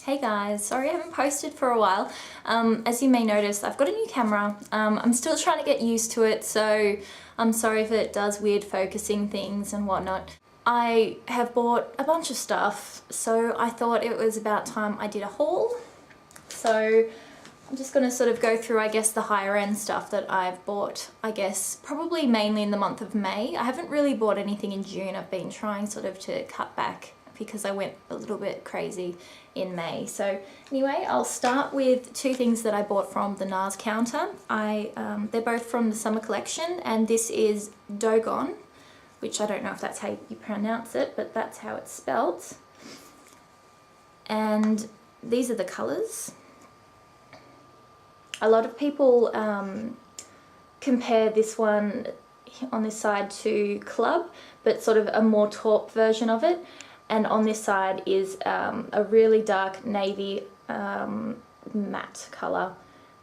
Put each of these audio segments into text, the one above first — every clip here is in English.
Hey guys, sorry I haven't posted for a while. As you may notice, I've got a new camera. I'm still trying to get used to it, so I'm sorry if it does weird focusing things and whatnot. I have bought a bunch of stuff, so I thought it was about time I did a haul. So I'm just going to sort of go through, I guess, the higher end stuff that I've bought, I guess, probably mainly in the month of May. I haven't really bought anything in June. I've been trying sort of to cut back because I went a little bit crazy in May. So anyway, I'll start with two things that I bought from the NARS counter. They're both from the summer collection, and this is Dogon, which I don't know if that's how you pronounce it, but that's how it's spelt. And these are the colors. A lot of people compare this one on this side to Club, but sort of a more taupe version of it. And on this side is a really dark navy matte colour.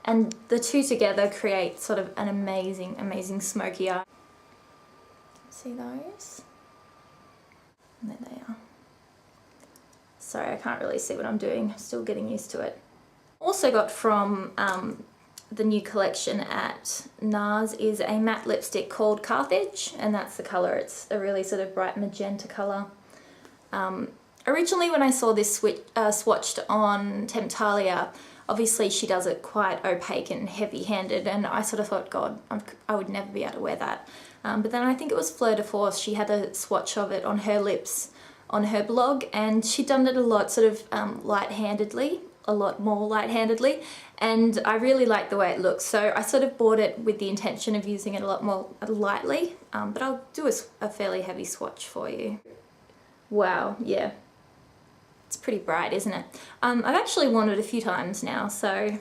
And the two together create sort of an amazing, amazing smoky eye. See those? And there they are. Sorry, I can't really see what I'm doing. Still getting used to it. Also got from the new collection at NARS is a matte lipstick called Carthage, and that's the colour. It's a really sort of bright magenta colour. Originally when I saw this swatched on Temptalia, obviously she does it quite opaque and heavy-handed, and I sort of thought, God, I would never be able to wear that. But then I think it was Fleur de Force, she had a swatch of it on her lips on her blog, and she'd done it a lot sort of light-handedly, a lot more light-handedly, and I really liked the way it looks, so I sort of bought it with the intention of using it a lot more lightly, but I'll do a fairly heavy swatch for you. Wow, yeah, it's pretty bright, isn't it? I've actually worn it a few times now, so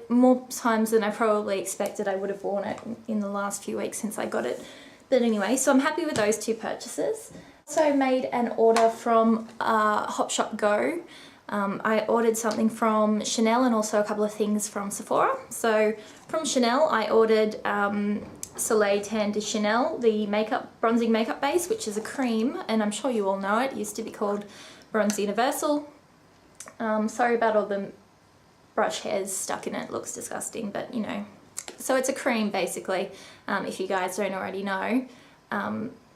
more times than I probably expected I would have worn it in the last few weeks since I got it. But anyway, so I'm happy with those two purchases. Also made an order from Hop Shop Go. I ordered something from Chanel and also a couple of things from Sephora. So from Chanel I ordered Soleil Tan de Chanel, the bronzing makeup base, which is a cream, and I'm sure you all know it used to be called Bronze Universal. Sorry about all the brush hairs stuck in it, looks disgusting, but you know. So it's a cream basically, if you guys don't already know.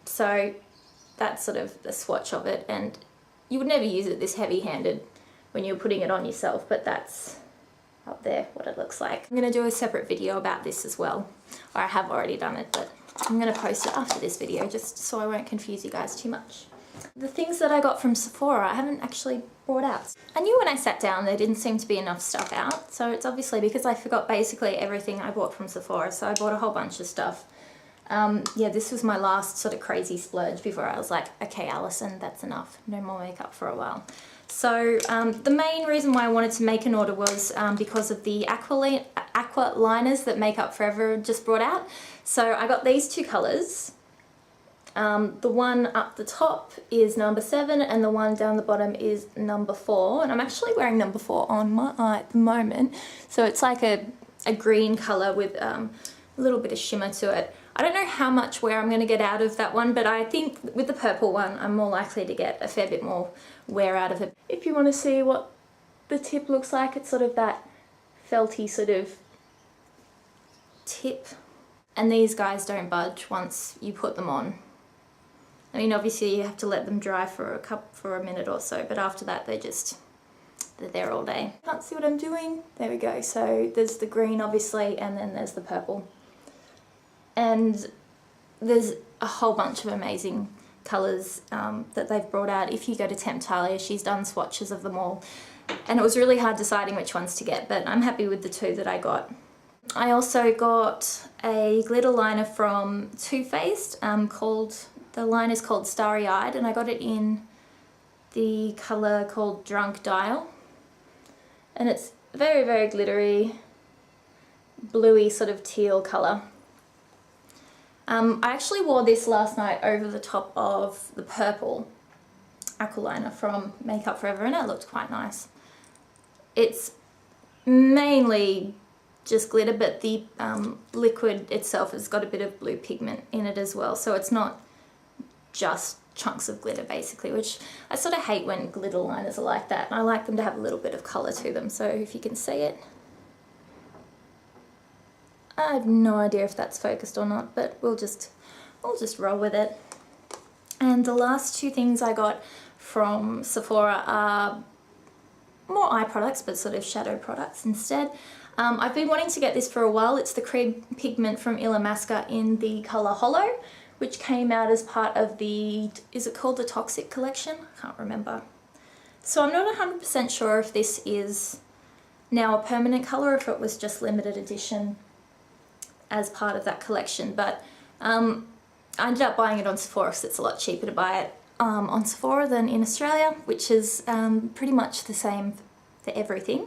So that's sort of the swatch of it, and you would never use it this heavy-handed when you're putting it on yourself, but that's up there what it looks like. I'm going to do a separate video about this as well, or I have already done it, but I'm going to post it after this video just so I won't confuse you guys too much. The things that I got from Sephora I haven't actually brought out. I knew when I sat down there didn't seem to be enough stuff out, so it's obviously because I forgot basically everything I bought from Sephora, so I bought a whole bunch of stuff. Yeah, this was my last sort of crazy splurge before I was like, okay Alison, that's enough, no more makeup for a while. So the main reason why I wanted to make an order was because of the Aqua liners that Makeup Forever just brought out. So I got these two colours. The one up the top is number 7 and the one down the bottom is number 4. And I'm actually wearing number 4 on my eye at the moment. So it's like a green colour with a little bit of shimmer to it. I don't know how much wear I'm going to get out of that one, but I think with the purple one I'm more likely to get a fair bit more wear out of it. If you want to see what the tip looks like, it's sort of that felty sort of tip. And these guys don't budge once you put them on. I mean, obviously you have to let them dry for a minute or so, but after that they're there all day. Can't see what I'm doing? There we go. So there's the green obviously, and then there's the purple. And there's a whole bunch of amazing colours that they've brought out. If you go to Temptalia, she's done swatches of them all. And it was really hard deciding which ones to get, but I'm happy with the two that I got. I also got a glitter liner from Too Faced, the line is called Starry Eyed, and I got it in the colour called Drunk Dial. And it's very, very glittery, bluey sort of teal colour. I actually wore this last night over the top of the purple aqua liner from Makeup Forever, and it looked quite nice. It's mainly just glitter, but the liquid itself has got a bit of blue pigment in it as well, so it's not just chunks of glitter basically, which I sort of hate when glitter liners are like that. I like them to have a little bit of colour to them, so if you can see it. I have no idea if that's focused or not, but we'll just roll with it. And the last two things I got from Sephora are more eye products, but sort of shadow products instead. I've been wanting to get this for a while. It's the Cream Pigment from Illamasqua in the colour Hollow, which came out as part of the, is it called the Toxic collection? I can't remember. So I'm not 100% sure if this is now a permanent colour or if it was just limited edition as part of that collection. But I ended up buying it on Sephora because it's a lot cheaper to buy it on Sephora than in Australia, which is pretty much the same for everything.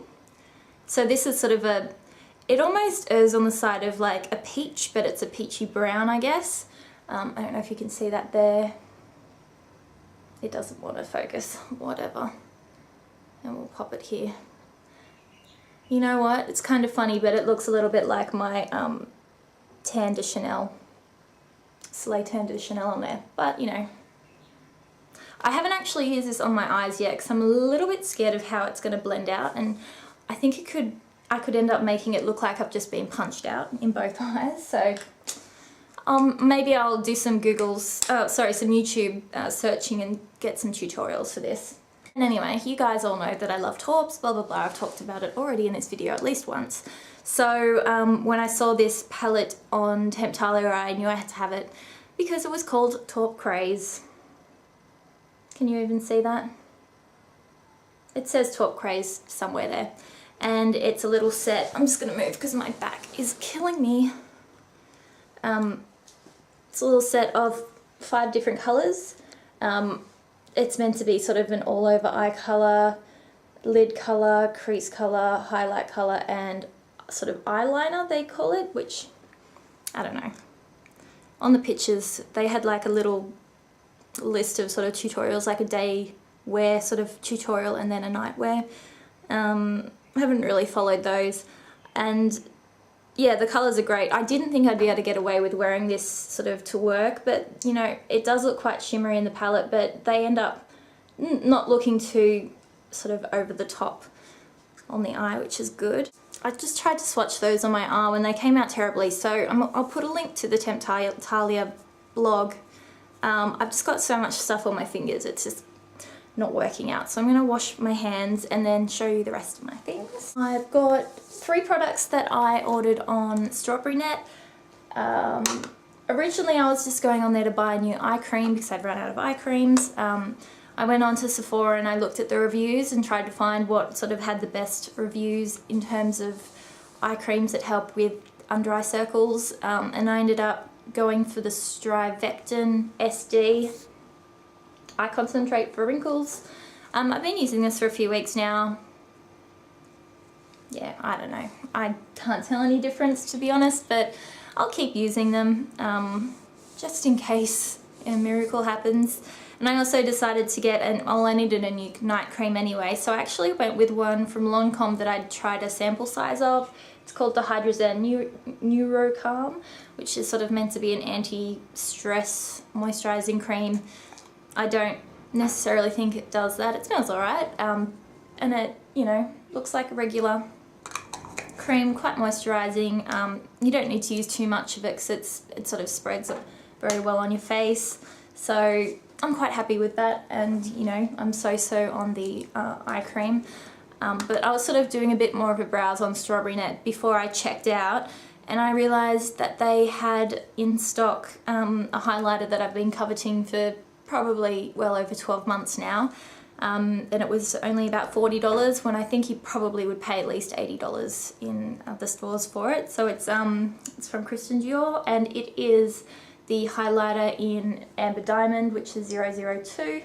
So this is sort of a, it almost is on the side of like a peach, but it's a peachy brown, I guess. I don't know if you can see that there. It doesn't want to focus, whatever. And we'll pop it here. You know what? It's kind of funny, but it looks a little bit like my Tan de Chanel, Soleil Tan de Chanel on there. But, you know, I haven't actually used this on my eyes yet because I'm a little bit scared of how it's going to blend out, and I think I could end up making it look like I've just been punched out in both eyes. So maybe I'll do some some YouTube searching and get some tutorials for this. And anyway, you guys all know that I love taupes, blah blah blah. I've talked about it already in this video at least once. So when I saw this palette on Temptalia, I knew I had to have it because it was called Taupe Craze. Can you even see that? It says Taupe Craze somewhere there. And it's a little set. I'm just going to move because my back is killing me. It's a little set of 5 different colours. It's meant to be sort of an all over eye colour, lid colour, crease colour, highlight colour, and sort of eyeliner they call it, which I don't know. On the pictures they had like a little list of sort of tutorials, like a day wear sort of tutorial and then a night wear. I haven't really followed those, and yeah, the colours are great. I didn't think I'd be able to get away with wearing this sort of to work, but you know, it does look quite shimmery in the palette, but they end up not looking too sort of over the top on the eye, which is good. I just tried to swatch those on my arm and they came out terribly, so I'll put a link to the Temptalia blog. I've just got so much stuff on my fingers, it's just not working out. So I'm going to wash my hands and then show you the rest of my things. I've got 3 products that I ordered on StriVectin-SD. Originally I was just going on there to buy a new eye cream because I'd run out of eye creams. I went on to Sephora and I looked at the reviews and tried to find what sort of had the best reviews in terms of eye creams that help with under eye circles, and I ended up going for the StriVectin-SD eye concentrate for wrinkles. I've been using this for a few weeks now. Yeah, I don't know. I can't tell any difference, to be honest, but I'll keep using them just in case a miracle happens. And I also decided to get I needed a new night cream anyway, so I actually went with one from Lancome that I'd tried a sample size of. It's called the Hydrazen Neurocalm, which is sort of meant to be an anti-stress moisturising cream. I don't necessarily think it does that. It smells alright, and it, you know, looks like a regular cream, quite moisturising. You don't need to use too much of it because it sort of spreads very well on your face. So I'm quite happy with that, and you know, I'm so on the eye cream. But I was sort of doing a bit more of a browse on StriVectin-SD before I checked out, and I realised that they had in stock a highlighter that I've been coveting for probably well over 12 months now, and it was only about $40 when I think you probably would pay at least $80 in the stores for it. So it's from Dior, and it is the highlighter in Amber Diamond, which is 002.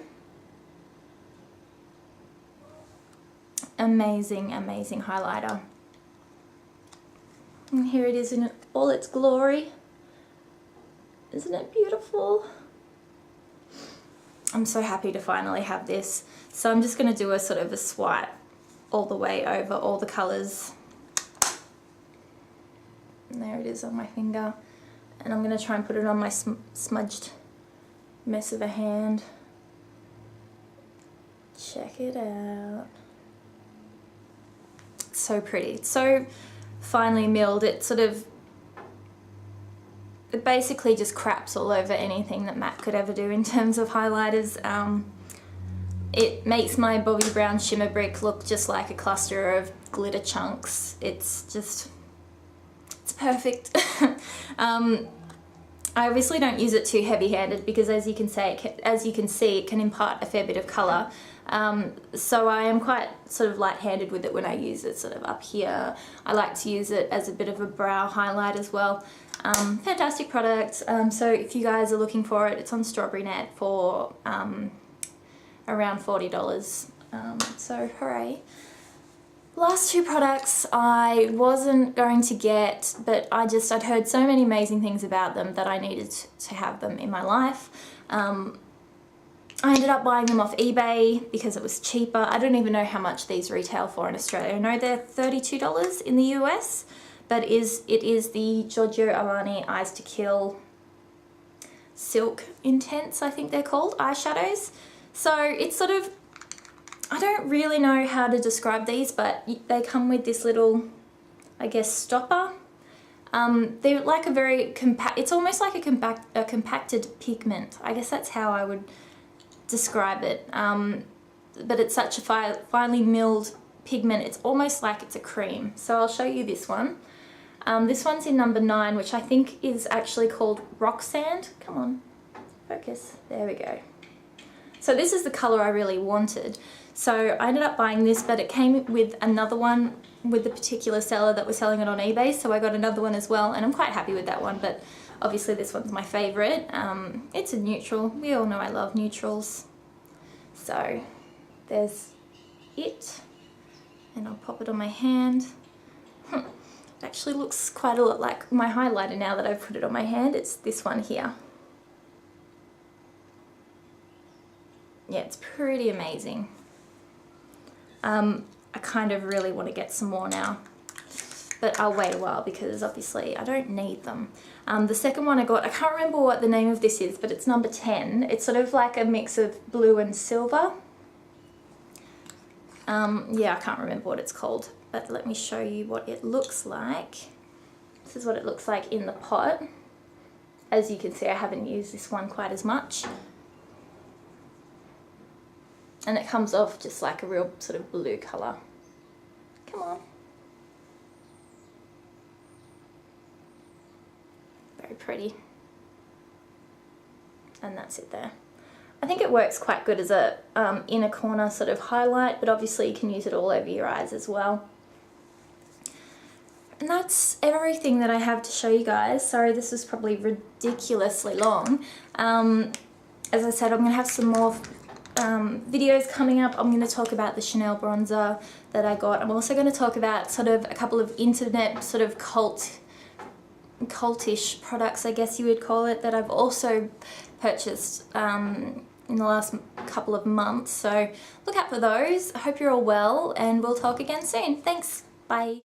Amazing, amazing highlighter. And here it is in all its glory. Isn't it beautiful? I'm so happy to finally have this. So I'm just going to do a sort of a swipe all the way over all the colours. And there it is on my finger. And I'm going to try and put it on my smudged mess of a hand. Check it out. It's so pretty. It's so finely milled. It basically just craps all over anything that MAC could ever do in terms of highlighters. It makes my Bobbi Brown Shimmer Brick look just like a cluster of glitter chunks. It's perfect. I obviously don't use it too heavy-handed because as you can see, it can impart a fair bit of colour. So I am quite sort of light-handed with it when I use it sort of up here. I like to use it as a bit of a brow highlight as well. Fantastic product. So if you guys are looking for it, it's on Strawberry Net for around $40. So hooray. Last two products I wasn't going to get, but I'd heard so many amazing things about them that I needed to have them in my life. I ended up buying them off eBay because it was cheaper. I don't even know how much these retail for in Australia. I know they're $32 in the US, but it is the Giorgio Armani Eyes to Kill Silk Intense, I think they're called, eyeshadows. So it's sort of, I don't really know how to describe these, but they come with this little, I guess, stopper. They're like a very compact, it's almost like a compacted pigment. I guess that's how I would describe it. But it's such a finely milled pigment, it's almost like it's a cream. So I'll show you this one. This one's in number 9, which I think is actually called Rock Sand. Come on, focus. There we go. So this is the colour I really wanted. So I ended up buying this, but it came with another one with the particular seller that was selling it on eBay, so I got another one as well, and I'm quite happy with that one, but obviously this one's my favourite. It's a neutral. We all know I love neutrals. So there's it, and I'll pop it on my hand. It actually looks quite a lot like my highlighter now that I've put it on my hand. It's this one here. Yeah, it's pretty amazing. I kind of really want to get some more now, but I'll wait a while because obviously I don't need them. The second one I got, I can't remember what the name of this is, but it's number 10. It's sort of like a mix of blue and silver. Yeah, I can't remember what it's called, but let me show you what it looks like. This is what it looks like in the pot. As you can see, I haven't used this one quite as much. And it comes off just like a real sort of blue colour. Come on. Very pretty. And that's it there. I think it works quite good as a inner corner sort of highlight, but obviously you can use it all over your eyes as well. And that's everything that I have to show you guys. Sorry, this is probably ridiculously long. As I said, I'm going to have some more videos coming up. I'm going to talk about the Chanel bronzer that I got. I'm also going to talk about sort of a couple of internet sort of cultish products, I guess you would call it, that I've also purchased in the last couple of months. So look out for those. I hope you're all well, and we'll talk again soon. Thanks. Bye.